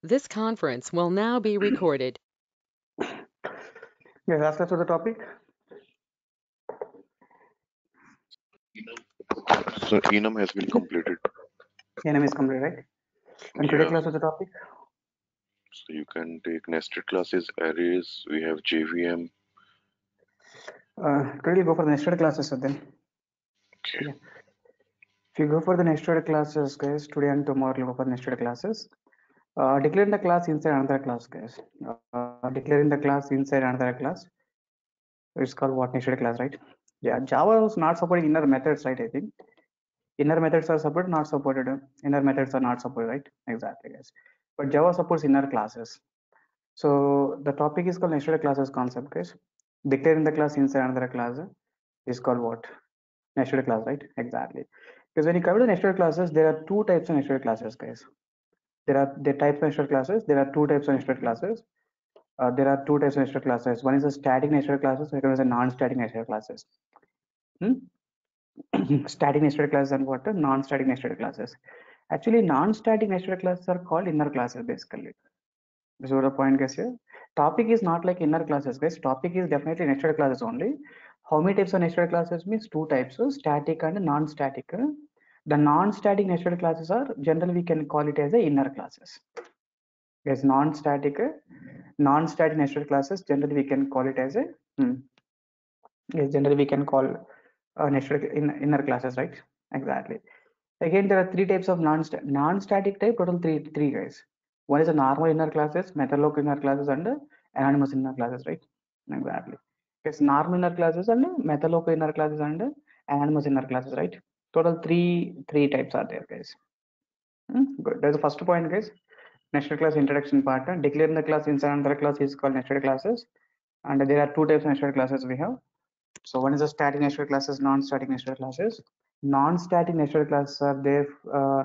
This conference will now be recorded. Yes, ask us to the topic. So enum has been completed. Enum is complete, right? And today Yeah. class with the topic. So you can take nested classes, arrays. We have JVM. Today we'll go for the nested classes then. Okay. Yeah. If you go for the nested classes, guys, today and tomorrow we'll go for nested classes. Declaring the class inside another class, guys. Declaring the class inside another class. It's called what nested class, right? Yeah. Java was not supporting inner methods, right? I think inner methods are supported, not supported. Inner methods are not supported, right? Exactly, guys. But Java supports inner classes. So the topic is called nested classes concept, guys. Declaring the class inside another class is called what? Nested class, right? Exactly. Because when you come to nested classes, there are two types of nested classes, guys. There are the types of nested classes. There are two types of nested classes. There are two types of nested classes. One is a static nested classes. Second is a non-static nested classes. Hmm? Static nested classes and what? Non-static nested classes. Actually, non-static nested classes are called inner classes, basically. This is the point, guys. Here, topic is not like inner classes, guys. Topic is definitely nested classes only. How many types of nested classes means two types, so static and non-static. The non-static nested classes are generally we can call it as a inner classes. Yes, non-static nested classes generally we can call it as a yes, generally we can call nested inner classes, right? Exactly. Again, there are three types of non-static type. Total three guys. One is a normal inner classes, method local inner classes, and anonymous inner classes, right? Exactly. It's normal inner classes and method local inner classes and anonymous inner classes, right? Total three types are there, guys. Good. That's the first point, guys. Nested class introduction part. Declaring the class inside another class is called nested classes, and there are two types of nested classes we have. So one is a static nested classes, non-static nested classes. Non-static nested classes are there.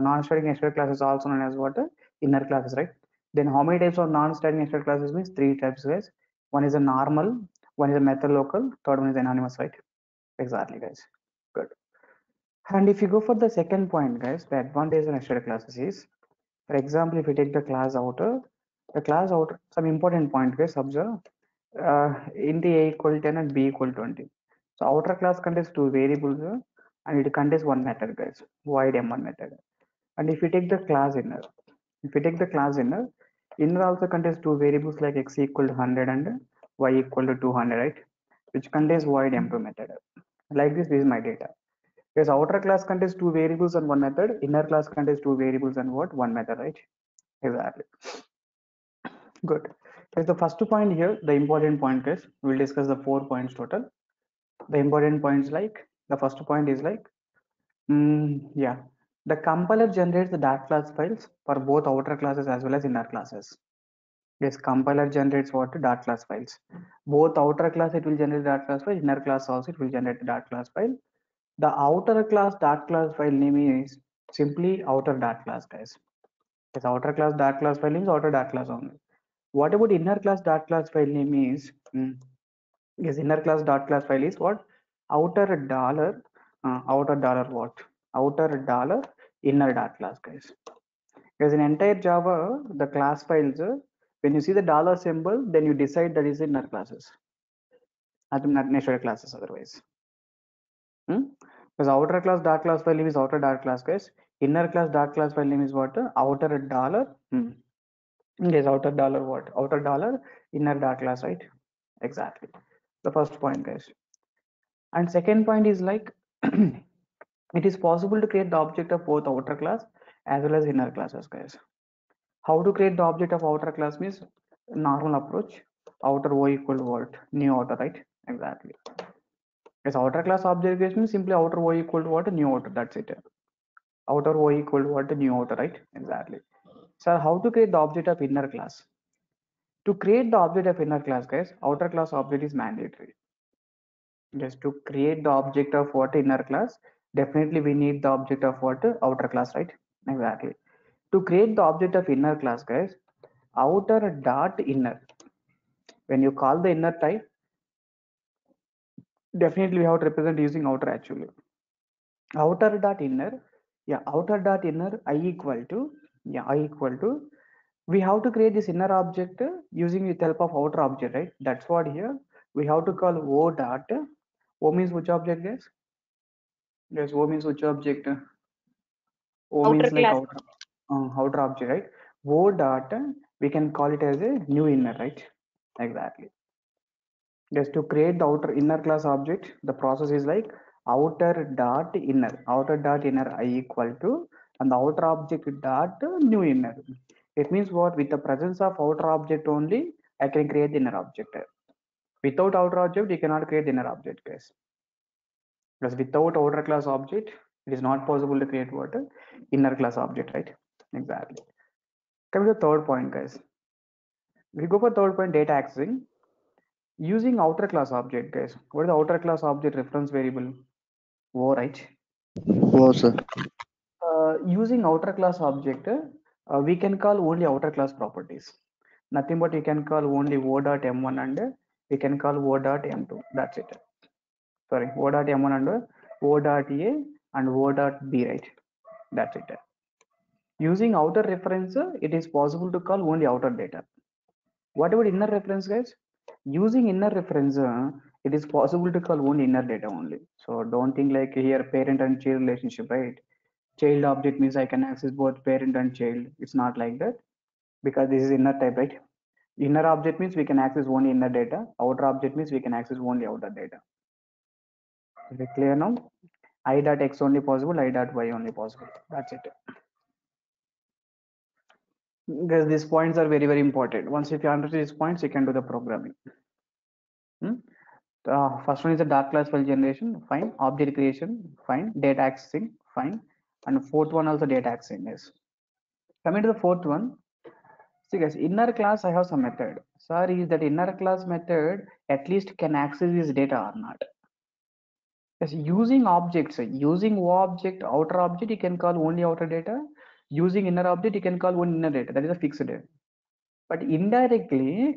Non-static nested classes also known as what? Inner classes, right? Then how many types of non-static nested classes means three types, guys. One is a normal, one is a method local, third one is anonymous, right? Exactly, guys. Good. And if you go for the second point, guys, the advantage of nested classes is, for example, if you take the class outer, some important point, guys, observe. In the A equal 10 and B equal 20. So outer class contains two variables and it contains one method, guys, void m1 method. And if you take the class inner, inner also contains two variables like x equal to 100 and y equal to 200, right? Which contains void m2 method. Like this is my data. Because outer class contains two variables and one method, inner class contains two variables and what? One method, right? Exactly. Good. Here's the first point here, the important point is, we'll discuss the 4 points total. The important points like, the first point is like, yeah, the compiler generates the dart class files for both outer classes as well as inner classes. Yes, compiler generates what? Dart class files. Both outer class it will generate dart class file, inner class also it will generate the dart class file. The outer class dart class file name is simply outer dart class, guys. Yes, outer class dart class file is outer dart class only. What about inner class dart class file name is? Yes, inner class dot class file is what? Outer dollar, outer dollar what? Outer dollar inner dot class, guys. Because in entire Java, the class files, when you see the dollar symbol, then you decide that is inner classes, not nested classes otherwise. Because outer class dot class file name is outer dot class, guys. Inner class dot class file name is what? Outer dollar. Yes, outer dollar what? Outer dollar inner dot class, right? Exactly. The first point, guys. And second point is like it is possible to create the object of both outer class as well as inner classes, guys. How to create the object of outer class means normal approach. Outer O equal to what? New outer, right? Exactly. As outer class object means simply outer O equal to what? New outer. That's it. Outer O equal to what? New outer, right? Exactly. So how to create the object of inner class? To create the object of inner class, guys, outer class object is mandatory. Just to create the object of what? Inner class, definitely we need the object of what? Outer class, right? Exactly. To create the object of inner class, guys, outer dot inner, when you call the inner type, definitely we have to represent using outer actually. Outer dot inner, yeah, outer dot inner I equal to, yeah, I equal to we have to create this inner object using with help of outer object, right? That's what here we have to call O dot. O means which object, guys? Yes, O means which object? O Outer means like class. outer object, right? O dot, we can call it as a new inner, right? Exactly. Just to create the outer inner class object, the process is like outer dot inner I equal to, and the outer object dot new inner. It means what? With the presence of outer object only, I can create the inner object. Without outer object, you cannot create the inner object, guys. Because without outer class object, it is not possible to create what? Inner class object, right? Exactly. Coming to the third point, guys. We go for third point, data accessing. Using outer class object, guys. What is the outer class object reference variable? O, right? Oh, sir. Using outer class object, we can call only outer class properties. Nothing but we can call only O dot M1 and we can call O dot M2. That's it. Sorry, O dot M1 and O dot A and O dot B, right? That's it. Using outer reference, it is possible to call only outer data. What about inner reference, guys? Using inner reference, it is possible to call only inner data only. So don't think like here parent and child relationship, right? Child object means I can access both parent and child. It's not like that because this is inner type, right? Inner object means we can access only inner data. Outer object means we can access only outer data. Is it clear now? I dot X only possible, I dot Y only possible. That's it. Because these points are very, very important. Once if you understand these points, you can do the programming. First one is the dark class file generation, fine. Object creation, fine. Data accessing, fine. And fourth one also data accessing is. Coming to the fourth one, see guys, inner class I have some method. Sorry, is that inner class method at least can access this data or not? Yes, using objects, using object, outer object, you can call only outer data. Using inner object, you can call only inner data. That is a fixed data. But indirectly,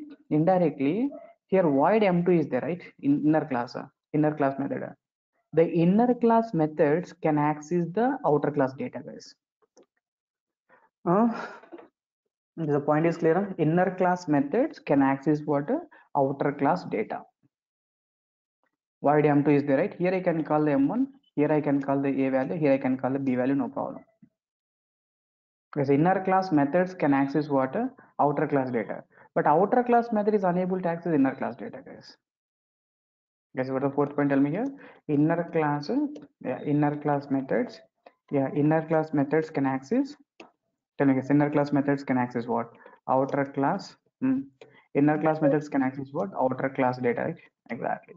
here void M2 is there, right? In inner class method. The inner class methods can access the outer class data, guys. The point is clear. Inner class methods can access what? Outer class data. Void M2 is there, right? Here I can call the M1. Here I can call the A value. Here I can call the B value. No problem. Because inner class methods can access what? Outer class data. But outer class method is unable to access inner class data, guys. Guys, what the fourth point? Tell me here. Inner class methods. Yeah, inner class methods can access. Tell me, guys, inner class methods can access what? Outer class. Inner class methods can access what? Outer class data, right? Exactly.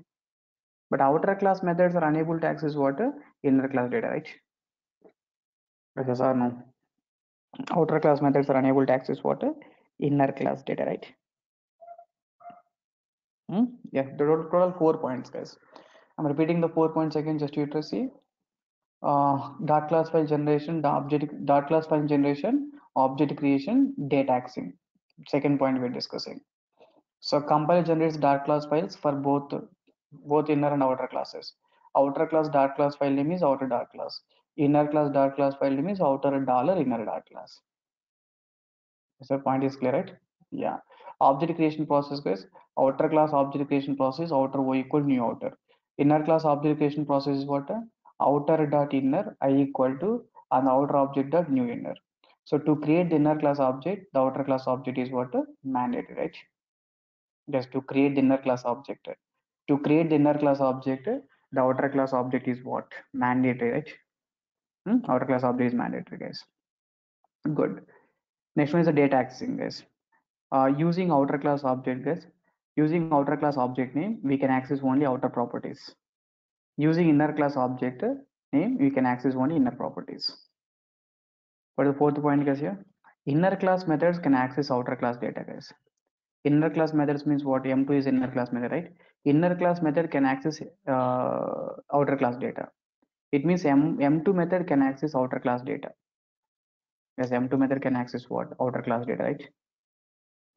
But outer class methods are unable to access what? Inner class data, right? Yes or no? Outer class methods are unable to access what? Inner class data, right? Yeah, the total 4 points, guys. I'm repeating the 4 points again just you to see. Dot class file generation, dot class file generation, object creation, data accessing. Second point we're discussing. So compiler generates dot class files for both inner and outer classes. Outer class dot class file name is outer dot class. Inner class dot class file name is outer dollar inner dot class. So point is clear, right? Yeah. Object creation process, guys. Outer class object creation process, outer O equal new outer. Inner class object creation process is what? Outer dot inner I equal to and outer object dot new inner. So to create the inner class object, the outer class object is what? Mandatory, right? Just to create the inner class object. To create the inner class object, the outer class object is what? Mandatory, right? Outer class object is mandatory, guys. Good. Next one is the data accessing, guys. Using outer class object, guys. Using outer class object name, we can access only outer properties. Using inner class object name, we can access only inner properties. What is the fourth point, guys? Here, inner class methods can access outer class data, guys. Inner class methods means what? M2 is inner class method, right? Inner class method can access outer class data. It means M2 method can access outer class data. Yes, M2 method can access what? Outer class data, right?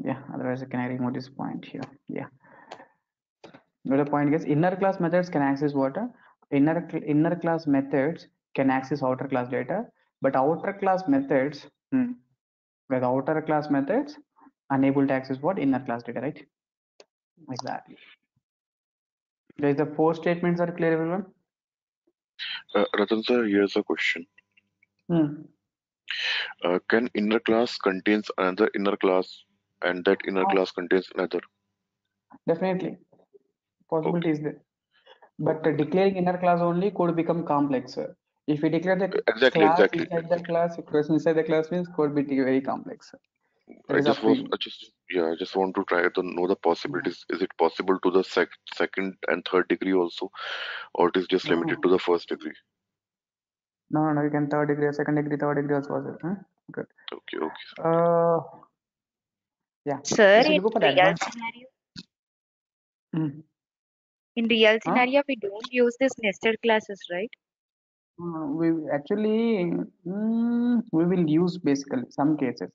Yeah, otherwise can I remove this point here? Yeah. The point is inner class methods can access what? Inner class methods can access outer class data, but outer class methods Where the outer class methods unable to access what inner class data, right? Exactly. Guys, the four statements are clear, everyone? Ratan sir, here's a question. Hmm. Can inner class contains another inner class and that inner class contains another? Definitely, possibility Okay. is there. But declaring inner class only could become complex. If we declare the Exactly, class exactly. inside the class, equation inside the class means could be very complex. That is up to you. I just want to try to know the possibilities. Is it possible to the second and third degree also, or it is just limited No, to the first degree? no, you can third degree, second degree, third degree also possible. Huh? Good. Okay, okay. Uh, yeah. Sir, Yes, we'll go for the advanced. Hmm. in real Huh? scenario, we don't use this nested classes, right? We actually we will use basically some cases.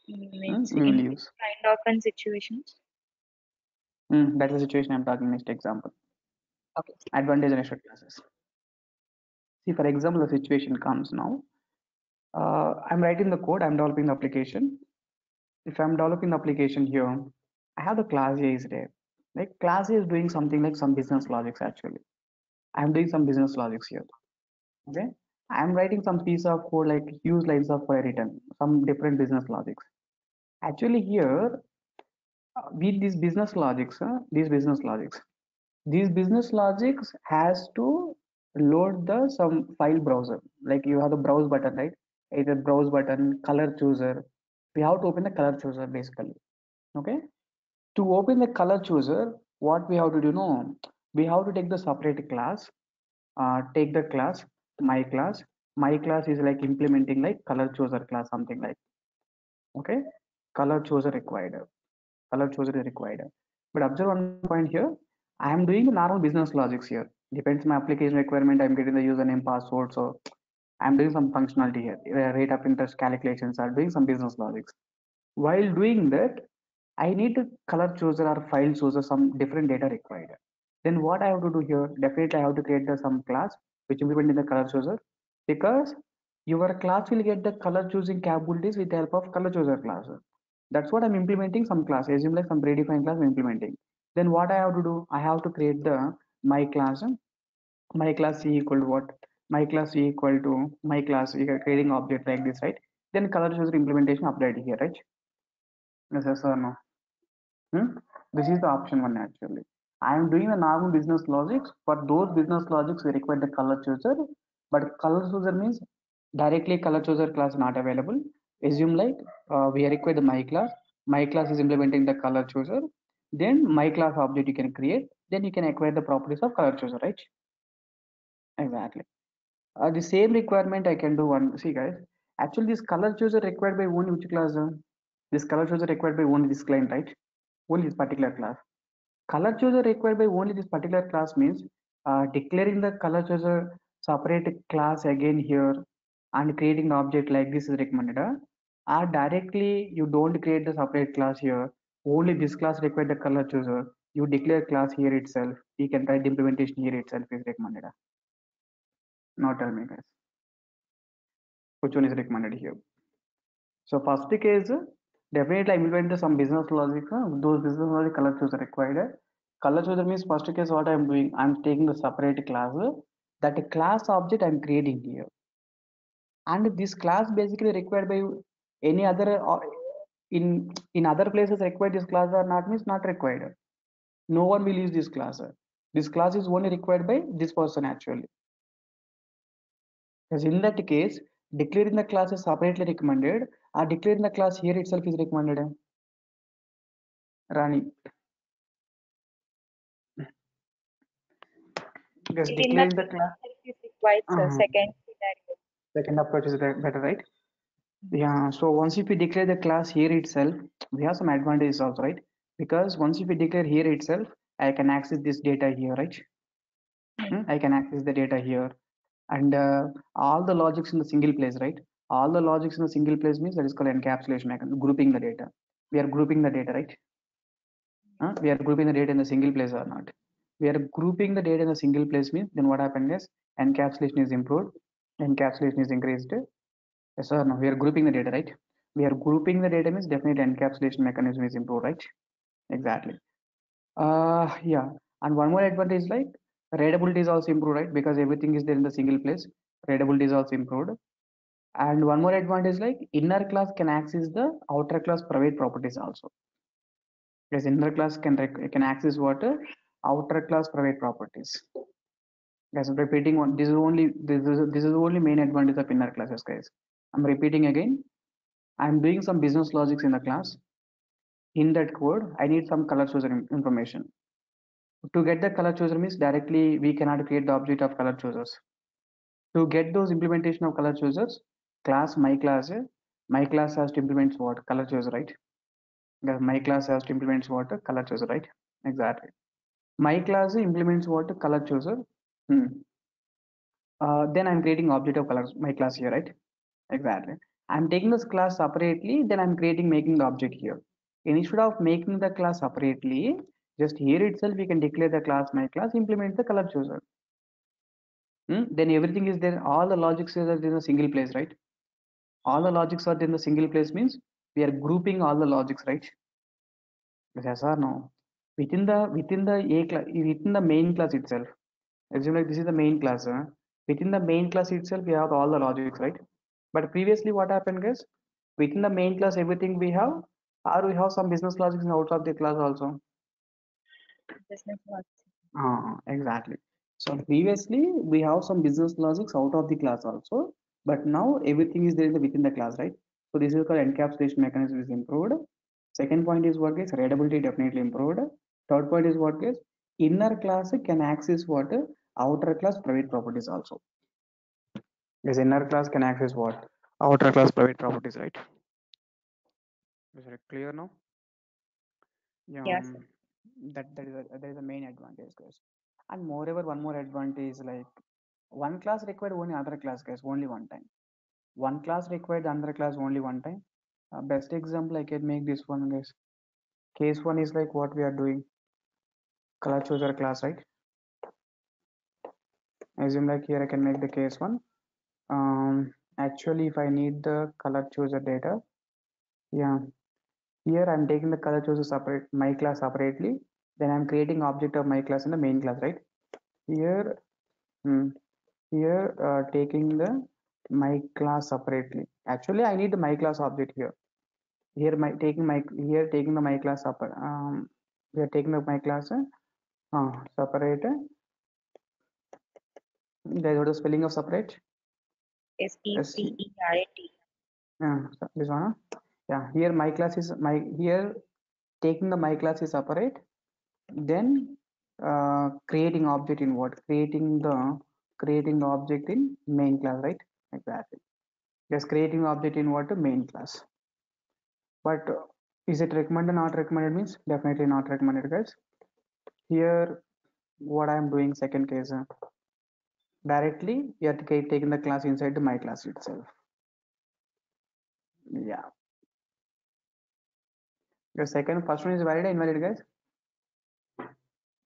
Means We will in use. kind of an situations. That's the situation I'm talking. Next example. Okay. Advantage and nested classes. See, for example, the situation comes now. I'm writing the code. I'm developing the application. If I'm developing the application here, I have the class A is there. Like class A is doing something like some business logics actually. I'm doing some business logics here. Okay. I'm writing some piece of code like use lines of code written, some different business logics. Actually here, with these business logics has to load the some file browser. Like you have the browse button, right? Either browse button, color chooser. We have to open the color chooser basically. Okay. To open the color chooser, what we have to do? No, we have to take the separate class. Take the class, my class. My class is like implementing like color chooser class, something like. Okay, color chooser required. Color chooser is required. But observe one point here. I am doing the normal business logics here. Depends my application requirement. I'm getting the username, password. So I'm doing some functionality here. Rate of interest calculations are doing some business logics. While doing that, I need to color chooser or file chooser some different data required. Then what I have to do here? Definitely I have to create some class which implement in the color chooser because your class will get the color choosing capabilities with the help of color chooser class. That's what I'm implementing some class. Assume like some predefined class I'm implementing. Then what I have to do? I have to create the my class C equal to what? My class C equal to my class. We are creating object like this, right? Then color chooser implementation applied here, right? Yes or no? This is the option one actually. I am doing the normal business logics. For those business logics, we require the color chooser. But color chooser means directly color chooser class not available. Assume like we require the my class. My class is implementing the color chooser. Then my class object you can create. Then you can acquire the properties of color chooser, right? Exactly. The same requirement I can do one. See guys, actually this color chooser required by only which class? This color chooser required by only this client, right? Only this particular class. Color chooser required by only this particular class means declaring the color chooser separate class again here and creating the object like this is recommended. Or directly you don't create the separate class here. Only this class require the color chooser. You declare class here itself. You can write the implementation here itself is recommended. Now tell me guys, which one is recommended here? So first case, definitely I implement some business logic. Those business logic color chooser required. Color chooser means first case what I'm doing, I'm taking the separate class. That class object I'm creating here. And this class basically required by any other in other places required this class or not means not required. No one will use this class. This class is only required by this person actually. Because in that case, declaring the class is separately recommended, or declaring the class here itself is recommended. Rani. Because In the declaring the case class, is required, sir. uh, Second scenario. second approach is better, right? Yeah. So once if we declare the class here itself, we have some advantages also, right? Because once if we declare here itself, I can access this data here, right? I can access the data here, and all the logics in the single place, right? All the logics in the single place means that is called encapsulation mechanism, grouping the data. We are grouping the data, right? We are grouping the data in the single place or not? We are grouping the data in a single place means then what happened is encapsulation is improved, encapsulation is increased. Yes or no? We are grouping the data, right? We are grouping the data means definitely encapsulation mechanism is improved, right? Exactly. Yeah. And one more advantage like readability is also improved, right? Because everything is there in the single place. Readability is also improved. And one more advantage like inner class can access the outer class private properties also. Yes, inner class can access what outer class private properties. Guys, I'm repeating one. This is only main advantage of inner classes, guys. I'm repeating again. I'm doing some business logics in the class. In that code, I need some color chooser information. To get the color chooser means directly we cannot create the object of color choosers. To get those implementation of color choosers, my class has to implement what color chooser, right? My class has to implement what color chooser, right? Exactly. My class implements what color chooser. Hmm. Then I'm creating object of colors, my class here, right? Exactly. I'm taking this class separately, then I'm making the object here. Instead of making the class separately, just here itself we can declare the class my class, implement the color chooser. Then everything is there. All the logics are in a single place, right? All the logics are in the single place means we are grouping all the logics, right? Yes or no? Within the main class itself. Assume like this is the main class. Within the main class itself, we have all the logics, right? But previously, what happened, guys? Within the main class, everything we have, or we have some business logics out of the class also. Business logic. Exactly. So previously, we have some business logics out of the class also, but now everything is there within the class, right? So this is called encapsulation mechanism is improved. Second point is what, guys? Readability definitely improved. Third point is what, guys? Inner class can access what outer class private properties also. Yes, inner class can access what outer class private properties, right? Is it clear now? Yeah, Yes, sir. that is a main advantage, guys. And moreover, one more advantage like one class required only other class, guys, only one time. One class required another class only one time. Best example I can make this one, guys. Case one is like what we are doing. Color chooser class, right? Assume like here I can make the case one. Actually, if I need the color chooser data, yeah, here I'm taking the color chooser separate my class separately. Then I'm creating object of my class in the main class, right? Here, hmm, here taking the my class separately. Actually, I need the my class object here. Here taking the my class up. We are taking the my class separate. Guys, what is the spelling of separate? S. SEPERAT. This one. Yeah. Here my class is my here taking the my class is separate. Then creating object in what? Creating the object in main class, right? Exactly. Just creating object in what? Main class. But is it recommended? Not recommended means definitely not recommended, guys. Here, what I am doing second case directly you are taking the class inside the my class itself. Yeah. The first one is valid or invalid, guys?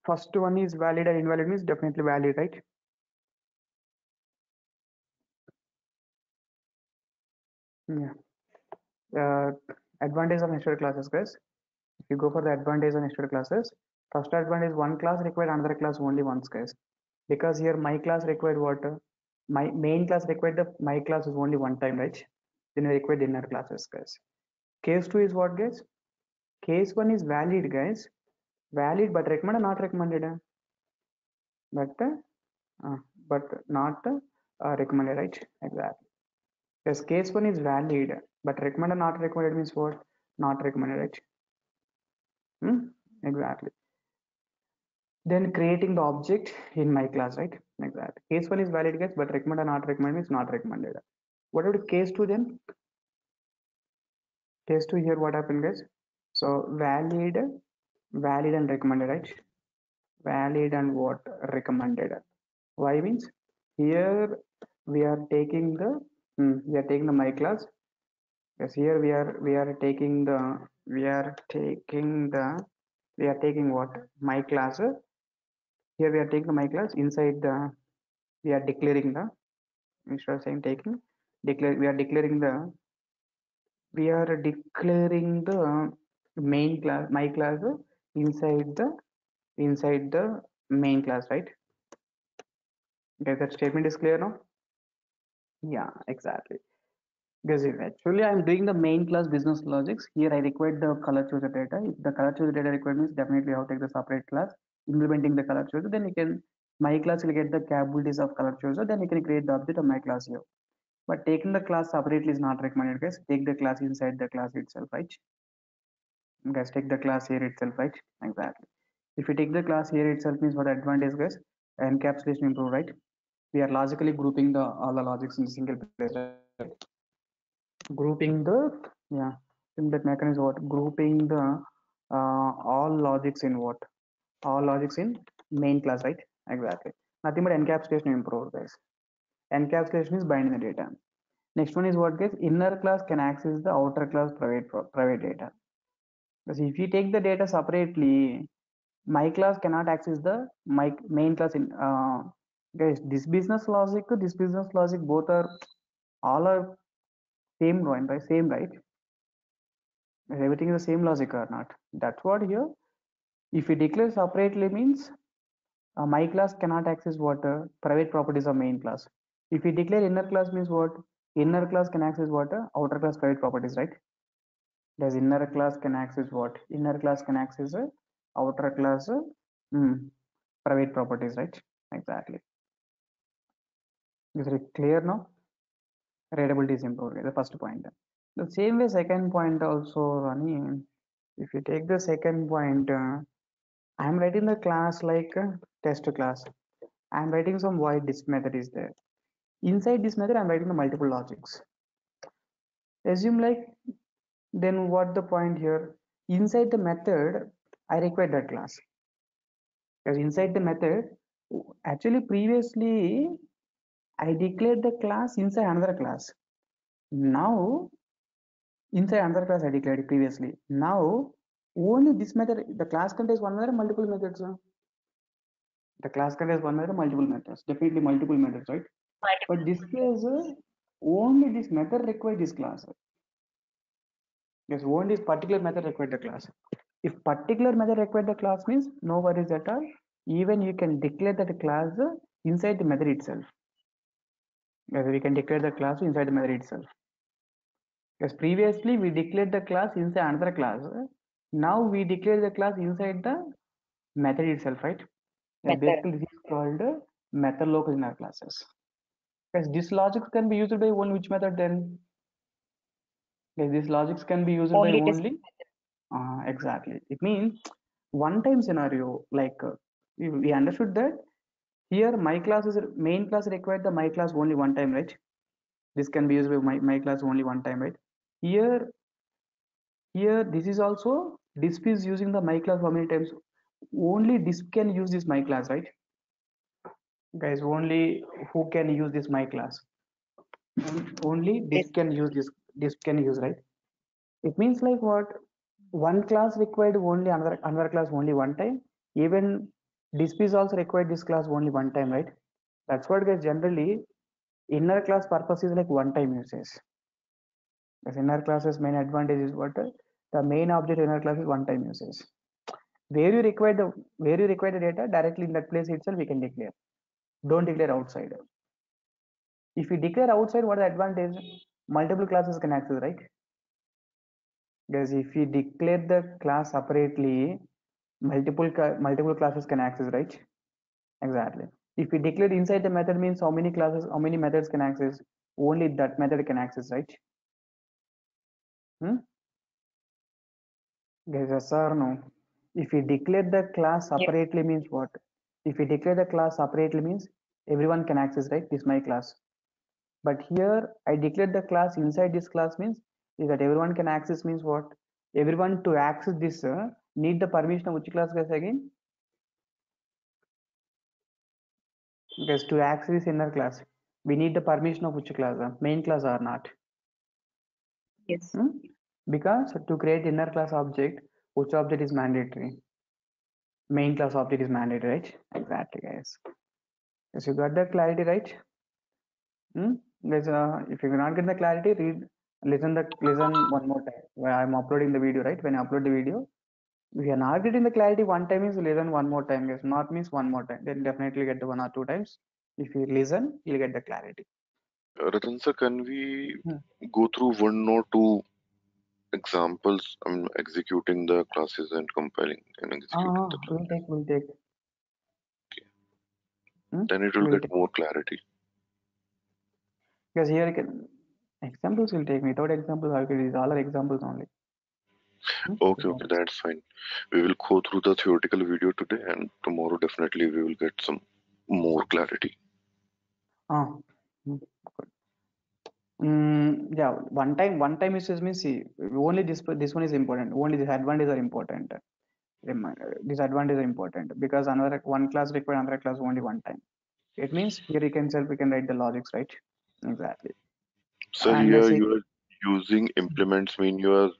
First one is valid or invalid means definitely valid, right? Yeah. uh, Advantage of nested classes, guys. If you go for the advantage of nested classes, first advantage one class required another class only once, guys. Because here my class required what? My main class required the my class is only one time, right? Then we required inner classes, guys. Case two is what, guys? Case one is valid, guys. Valid but recommended, not recommended. But uh, but not recommended, right? Exactly. Yes, case one is valid, but recommended, not recommended means what? Not recommended, right? Exactly. Then creating the object in my class, right? Exactly. Case one is valid, guys, but recommended, not recommended means not recommended. What about case two then? Case two here, what happened, guys? So valid and recommended, right? Valid and what? Recommended. Why means here we are taking the my class. Yes, here we are taking what? My class. Here we are taking my class inside the we are declaring the instead of saying taking declare we are declaring the we are declaring the main class, my class, inside the main class, right? Okay, that statement is clear now. Yeah, exactly. Because if actually I'm doing the main class business logics, here I require the color chooser data. If the color chooser data required means definitely I have to take the separate class, implementing the color chooser, then you can, my class will get the capabilities of color chooser, then you can create the object of my class here. But taking the class separately is not recommended, guys. Take the class inside the class itself, right? Guys, take the class here itself, right? Exactly. If you take the class here itself means what advantage, guys? Encapsulation improve, right? We are logically grouping the all the logics in a single place, right? Grouping the, yeah, in that mechanism what grouping the all logics in what, all logics in main class, right? Exactly. Nothing but encapsulation improved, guys. Encapsulation is binding the data. Next one is what, guys? Inner class can access the outer class private data. Because if you take the data separately, my class cannot access the my main class in guys, this business logic both are, all are same one, right? Same, right? Everything is the same logic or not? That's what here. If we declare separately means my class cannot access what, private properties of main class. If we declare inner class means what, inner class can access what, outer class private properties, right? Does inner class can access what, inner class can access outer class private properties, right? Exactly. Is it clear now? Readability is improved, the first point. The same way second point also, Rani. If you take the second point, I'm writing the class like test class. I'm writing some void disk method is there. Inside this method, I'm writing the multiple logics. Assume like, then what the point here? Inside the method, I require that class. Because inside the method, actually previously, I declared the class inside another class. Now, inside another class I declared it previously. Now, only this method, the class contains one method, multiple methods. The class contains one method, multiple methods. Definitely multiple methods, right? But this case, only this method require this class. Yes, only this particular method require the class. If particular method require the class means no worries at all. Even you can declare that class inside the method itself. Yes, we can declare the class inside the method itself. Yes, previously we declared the class inside another class. Now we declare the class inside the method itself, right? Method. Basically, this is called method local in our classes. Yes, this logic can be used by one which method then? Yes, these logics can be used by Only this only exactly. It means one time scenario, like we understood that here my class is main class required the my class only one time, right? This can be used by my class only one time, right? Here this is also disp is using the my class how many times? Only disp can use this my class, right? Guys, only who can use this my class? Only this. disp can use this, disp can use, right? It means like what? One class required only another class only one time. Even disp is also required this class only one time, right? That's what, guys, generally inner class purpose is like one time usage. Because inner class's main advantage is what, the main object inner class is one time usage. Where you require the data directly in that place itself we can declare. Don't declare outside. If you declare outside, what is the advantage? Multiple classes can access, right? Because if you declare the class separately, multiple classes can access, right? Exactly. If we declare inside the method means how many classes, how many methods can access? Only that method can access, right? Guys, yes or no? If we declare the class Yes. separately means what? If we declare the class separately means everyone can access, right? This is my class. But here I declared the class inside this class means is that everyone can access means what? Everyone to access this need the permission of which class, guys, again? Guys, to access this inner class, we need the permission of which class? Main class or not? Yes. Because to create inner class object, which object is mandatory? Main class object is mandatory, right? Exactly, guys. Yes, you got the clarity, right? Guys, if you cannot get the clarity, read Listen one more time. When I'm uploading the video, right? When I upload the video, if you're not getting the clarity one time, means listen one more time. If not means one more time, then definitely get the 1 or 2 times. If you listen, you'll get the clarity. Ratan sir, can we Hmm. go through 1 or 2 examples? Executing the classes and compiling and executing the class. We'll take. Then it will We'll get take. more clarity. Because here you can examples will take. Without examples, these all are examples only. Okay, that's fine. We will go through the theoretical video today, and tomorrow definitely we will get some more clarity. Good. Yeah, one time usage means, see, only this one is important. Only this advantage are important. Disadvantage are important because another one class require another class only one time. It means here we can write the logics, right? Exactly. So And here say you are using implements, mean you are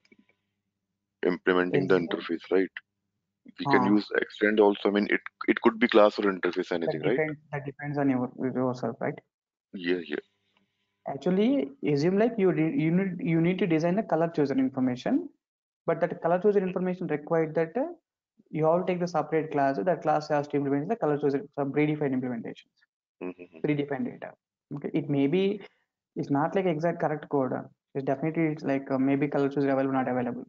implementing the interface, right? We can use extend also. I mean, it could be class or interface, anything, right? that depends on yourself, right? Yeah, yeah. Actually, assume like you need to design the color chooser information, but that color chooser information required that you all take the separate class. That class has to implement the color chooser, some predefined implementations, Mm-hmm. predefined data. Okay, it may be it's not like exact correct code. It's definitely it's like maybe color chooser available, not available.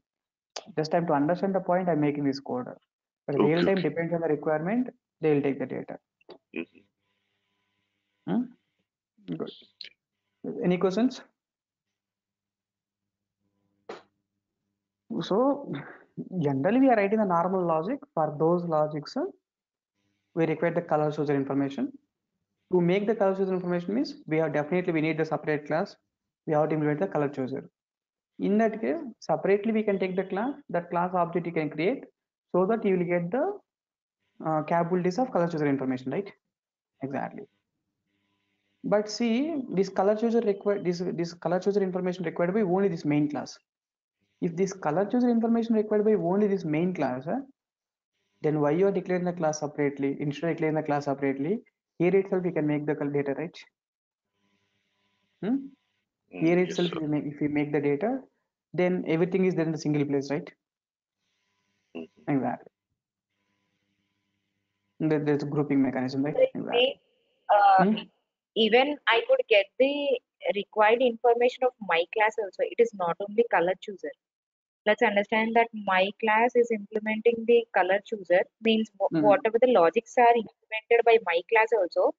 Just time to understand the point, I'm making this code. But real Okay, time okay. depends on the requirement. They will take the data. Mm-hmm. Hmm? Good. Any questions? So generally we are writing the normal logic. For those logics, we require the color chooser information. To make the color chooser information means we need the separate class. We have to implement the color chooser. In that case, separately we can take the class. That class object you can create so that you will get the capabilities of color chooser information, right? Exactly. But see, this color chooser information required by only this main class. If this color chooser information required by only this main class, then why you are declaring the class separately? Instead of declaring the class separately, here itself we can make the data, right? Here Yes, itself, sir. if we make the data, then everything is there in the single place, right? Mm-hmm. Exactly. There's a grouping mechanism, right? So it Exactly. means even I could get the required information of my class also. It is not only color chooser. Let's understand that my class is implementing the color chooser means Mm. whatever the logics are implemented by my class also,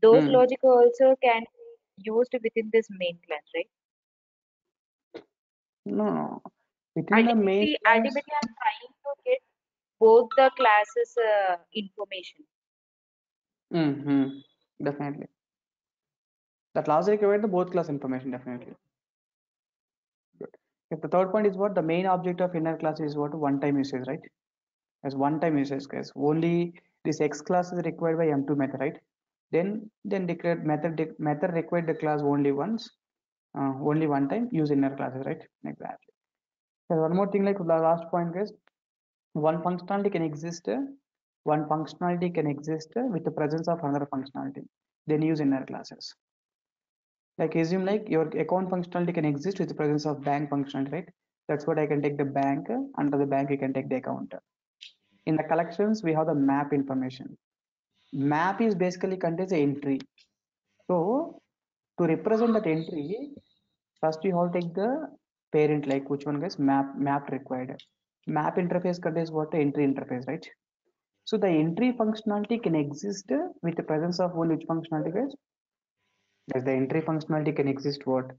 those Mm. logic also can be used within this main class, right? No. Within the main class, Ultimately, I'm trying to get both the classes information. definitely. That logic required the both class information, definitely. Good. If the third point is what the main object of inner class is what one-time usage, right? As one-time usage case, only this X class is required by M2 method, right? Then declared method required the class only once, only one time use inner classes, right? Exactly. So one more thing, like the last point is one functionality can exist. One functionality can exist with the presence of another functionality. Then use inner classes. Like assume like your account functionality can exist with the presence of bank functionality, right? That's what I can take the bank. Under the bank, you can take the account. In the collections, we have the map information. Map is basically contains the entry. So to represent that entry, first we have to take the parent, like which one gets map required. Map interface contains what the entry interface, right? So the entry functionality can exist with the presence of one which functionality, guys? As the entry functionality can exist what?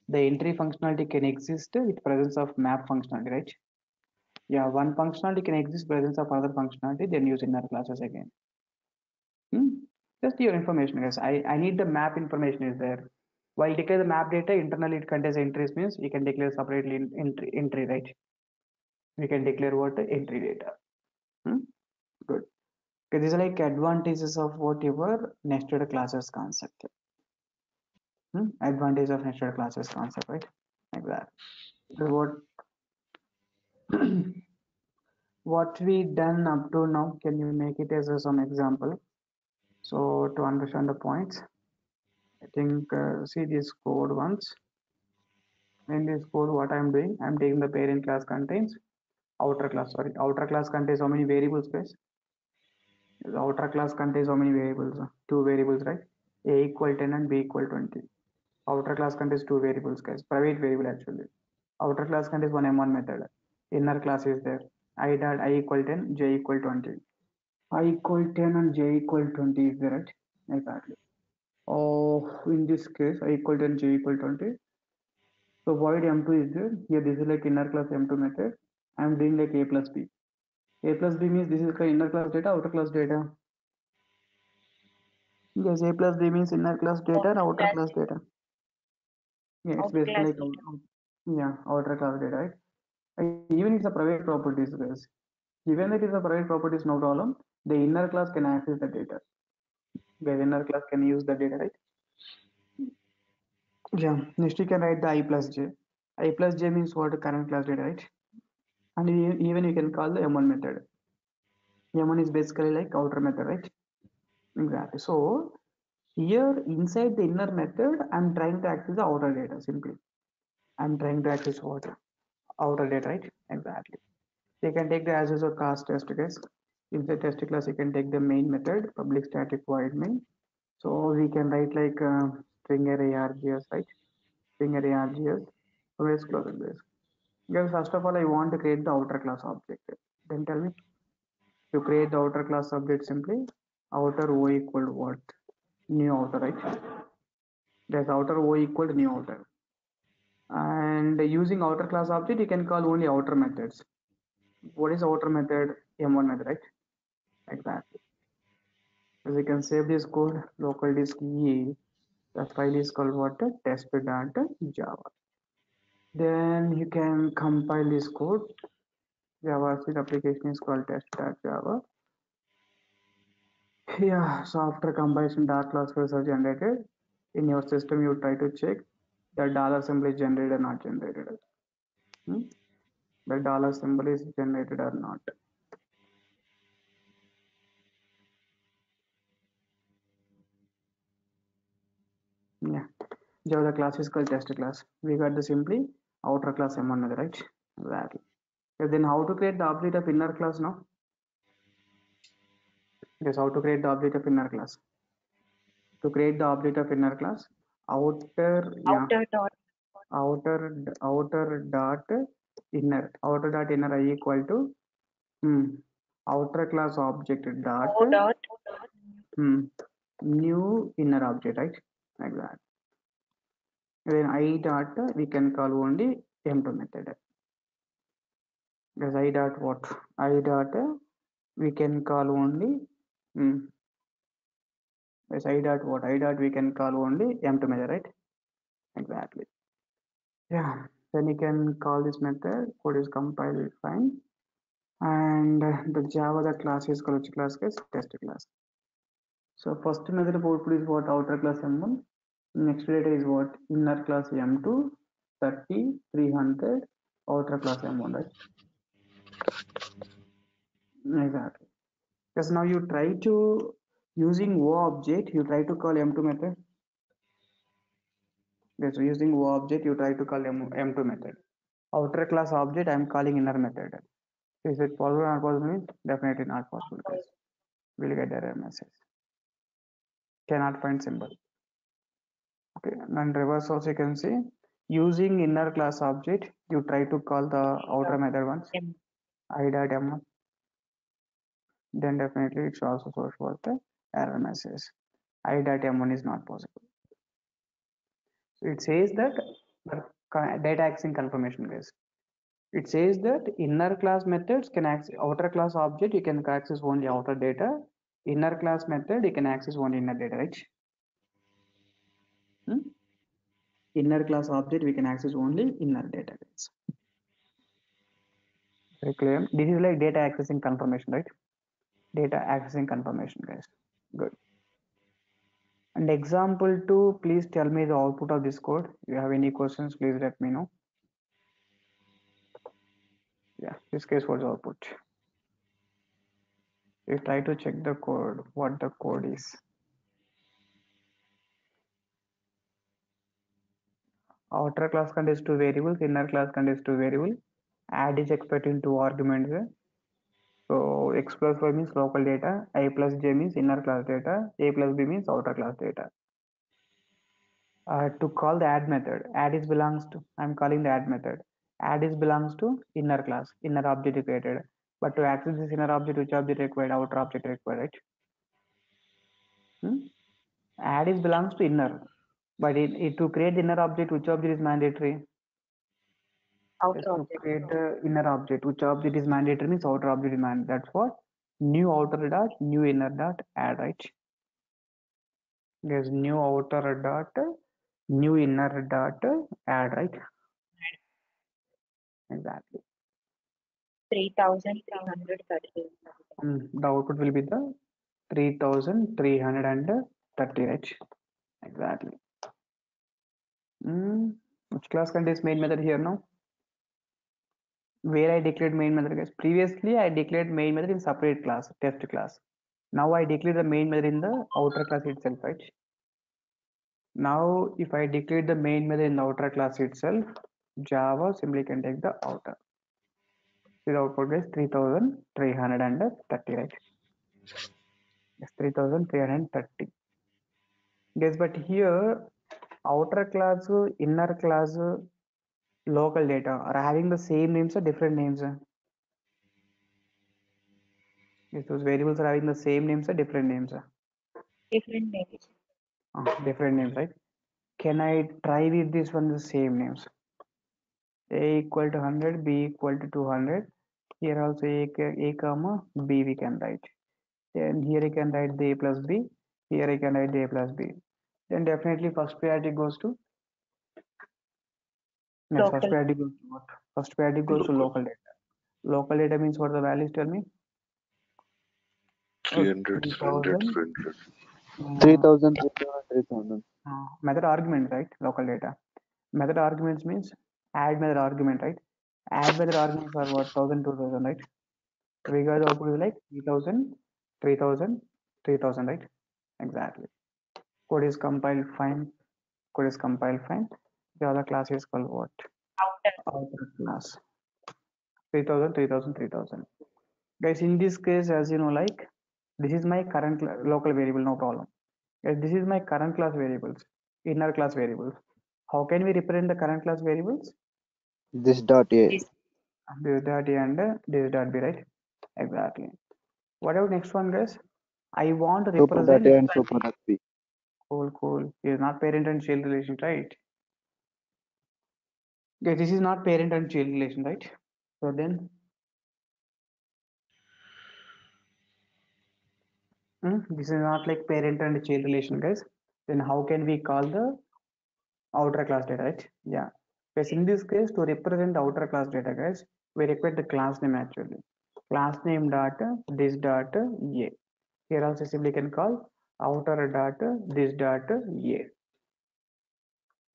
The entry functionality can exist with presence of map functionality, right? Yeah, one functionality can exist presence of other functionality, then use inner classes again. Hmm? Just your information, guys. I need the map information is there. While declare the map data, internally it contains entries means we can declare separately entry, right? We can declare what entry data. Hmm? Good. Okay, these are like advantages of whatever nested classes concept. Advantage of nested classes concept, right? Like that. This is what we done up to now. Can you make it as some example? So to understand the points, I think see this code once. In this code, what I'm doing, I'm taking the parent class contains outer class. Sorry, outer class contains how many variables, guys? The outer class contains how many variables? Two variables, right? A equal 10 and B equal 20. Outer class contains two variables, guys. Private variable actually. Outer class contains one M1 method. Inner class is there. I dot I equal 10, J equal 20. I equal 10 and J equal 20 is there, right? Exactly. Oh, in this case, I equal 10, J equal 20. So void M2 is there. Here this is like inner class M2 method. I'm doing like A plus B. A plus B means this is like inner class data, outer class data. Yes, A plus B means inner class data and Outer outer class class data. data. Yeah, it's Outer basically class like data. yeah, outer class data, right? Even it's a private properties, guys. Given that it's a private properties, no problem. The inner class can access the data. Guys, inner class can use the data, right? Yeah. Next, you can write the I plus J. I plus J means what? Current class data, right? And even you can call the M1 method. M1 is basically like outer method, right? Exactly. So here inside the inner method, I'm trying to access the outer data simply. I'm trying to access what? Outer data, right? Exactly. You can take the as a class test case. Inside test class, you can take the main method, public static void main. So we can write like string array args, right? String array args. So let's close this. Guys, first of all, I want to create the outer class object. Then tell me to create the outer class object simply outer o equal to what? New outer, right? There's outer o equal to new outer. And using outer class object, you can call only outer methods. What is outer method? M1 method, right? Exactly. As you can save this code, local disk E. The file is called what? Test.java. Then you can compile this code. JavaScript application is called test.java. Yeah, so after compilation, dot class files are generated. In your system, you try to check the dollar symbol is generated or not generated. Hmm? The dollar symbol is generated or not. Yeah, Java class is called test class. We got the simply outer class M1 method, right? Exactly. Okay, then how to create the object of inner class now? Yes, how to create the object of inner class? To create the object of inner class, outer, yeah, Outer dot. outer dot inner I equal to outer class object dot O dot. hmm, new inner object, right? Like that. Then I dot we can call only M2 method. Because I dot what? I dot we can call only hmm, yes, I dot what? I dot we can call only M2 method, right? Exactly. Yeah. Then you can call this method. Code is compiled fine. And the Java the class is called which class? Is test class. So first method of output is what? Outer class M1. Next data is what? Inner class M2, 30, 300, outer class M1, right? Exactly. Because now you try to, using O object, you try to call M2 method. Yes, so using O object, you try to call M2 method. Outer class object, I am calling inner method. Is it possible or not possible? Definitely not possible, guys. We'll get error message. Cannot find symbol. Okay, and reverse also you can see using inner class object, you try to call the outer method once, M. I dot M1, then definitely it should also show for the error message. I dot M1 is not possible. So it says that the data accessing confirmation, guys. It says that inner class methods can access outer class object, you can access only outer data. Inner class method, you can access only inner data, right? Hmm? Inner class object, we can access only inner data, guys. Very clear. This is like data accessing confirmation, right? Data accessing confirmation, guys. Good. And example 2, please tell me the output of this code. If you have any questions, please let me know. Yeah, this case was output. You try to check the code, what the code is. Outer class contains two variables, inner class contains two variables. Add is expecting two arguments. So x plus y means local data, I plus j means inner class data, a plus b means outer class data. To call the add method, add is belongs to, I'm calling the add method. Add is belongs to inner class, inner object created. But to access this inner object, which object required? Outer object required, right? Add is belongs to inner, but to create the inner object, which object is mandatory? Outer Yes, to object. create the inner object, which object is mandatory means outer object is mandatory. That's what new outer dot, new inner dot add, right? There's new outer dot, new inner dot add, right? Exactly. 3,330. The output will be the 3,330, right? Exactly. Which class contains main method here now? Where I declared main method, guys. Previously, I declared main method in separate class, test class. Now I declare the main method in the outer class itself, right? Now, if I declare the main method in the outer class itself, Java simply can take the outer. So the output is 3,330, right? Yes, 3,330. Guys, but here outer class, inner class, local data are having the same names or different names? If those variables are having the same names or different names? Different names. Different names, right? Can I try with this one the same names? A equal to 100, B equal to 200. Here also A comma B we can write. Then here I can write the A plus B. Here I can write the A plus B. Then definitely first priority goes to, yes, first Local. priority goes to what? First priority goes to local data. Local data means what the values, tell me? 300, 3000. 3,000, 3,000. Method argument, right? Local data. Method arguments means add method argument, right? Add method arguments are what? 1000, 2000, right? We got the output is like 3000, 3000, 3000, right? Exactly. Code is compiled fine. Code is compiled fine. The other class is called what? Outer. Outer class. 3000, 3000, 3000. Guys, in this case, as you know, like this is my current local variable, no problem. Guys, this is my current class variables, inner class variables. How can we represent the current class variables? This dot A. This. This dot A and this dot B, right? Exactly. What about next one, guys? I want to Super dot represent. A and super dot B. Cool, cool. It is not parent and child relation, right? Okay, this is not parent and child relation, right? So then, this is not like parent and child relation, guys. Then how can we call the outer class data, right? Yeah. Because in this case, to represent the outer class data, guys, we require the class name actually. Class name dot this dot A. Here also simply can call outer dot this dot A.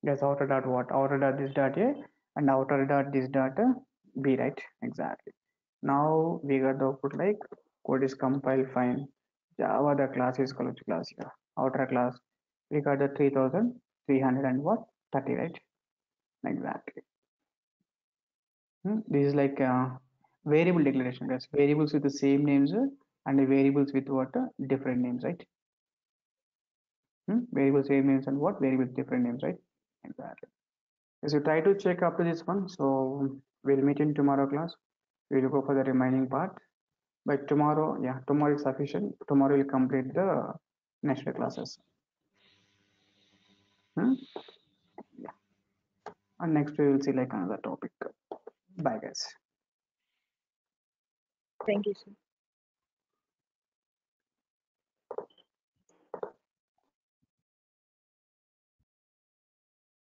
Yes, outer dot what? Outer dot this dot A and outer dot this dot B, right? Exactly. Now we got the output like code is compiled fine. Java the class is called which class here? Outer class. We got the 3,300 and what? 30, right? Exactly. This is like variable declaration, guys. Variables with the same names and the variables with what? Different names, right? Variable same names and what? Variables different names, right? Exactly. So try to check up to this one. So we'll meet in tomorrow class. We'll go for the remaining part. But tomorrow, yeah, tomorrow is sufficient. Tomorrow we'll complete the next day classes. Hmm? Yeah. And next we will see like another topic. Bye guys. Thank you, sir.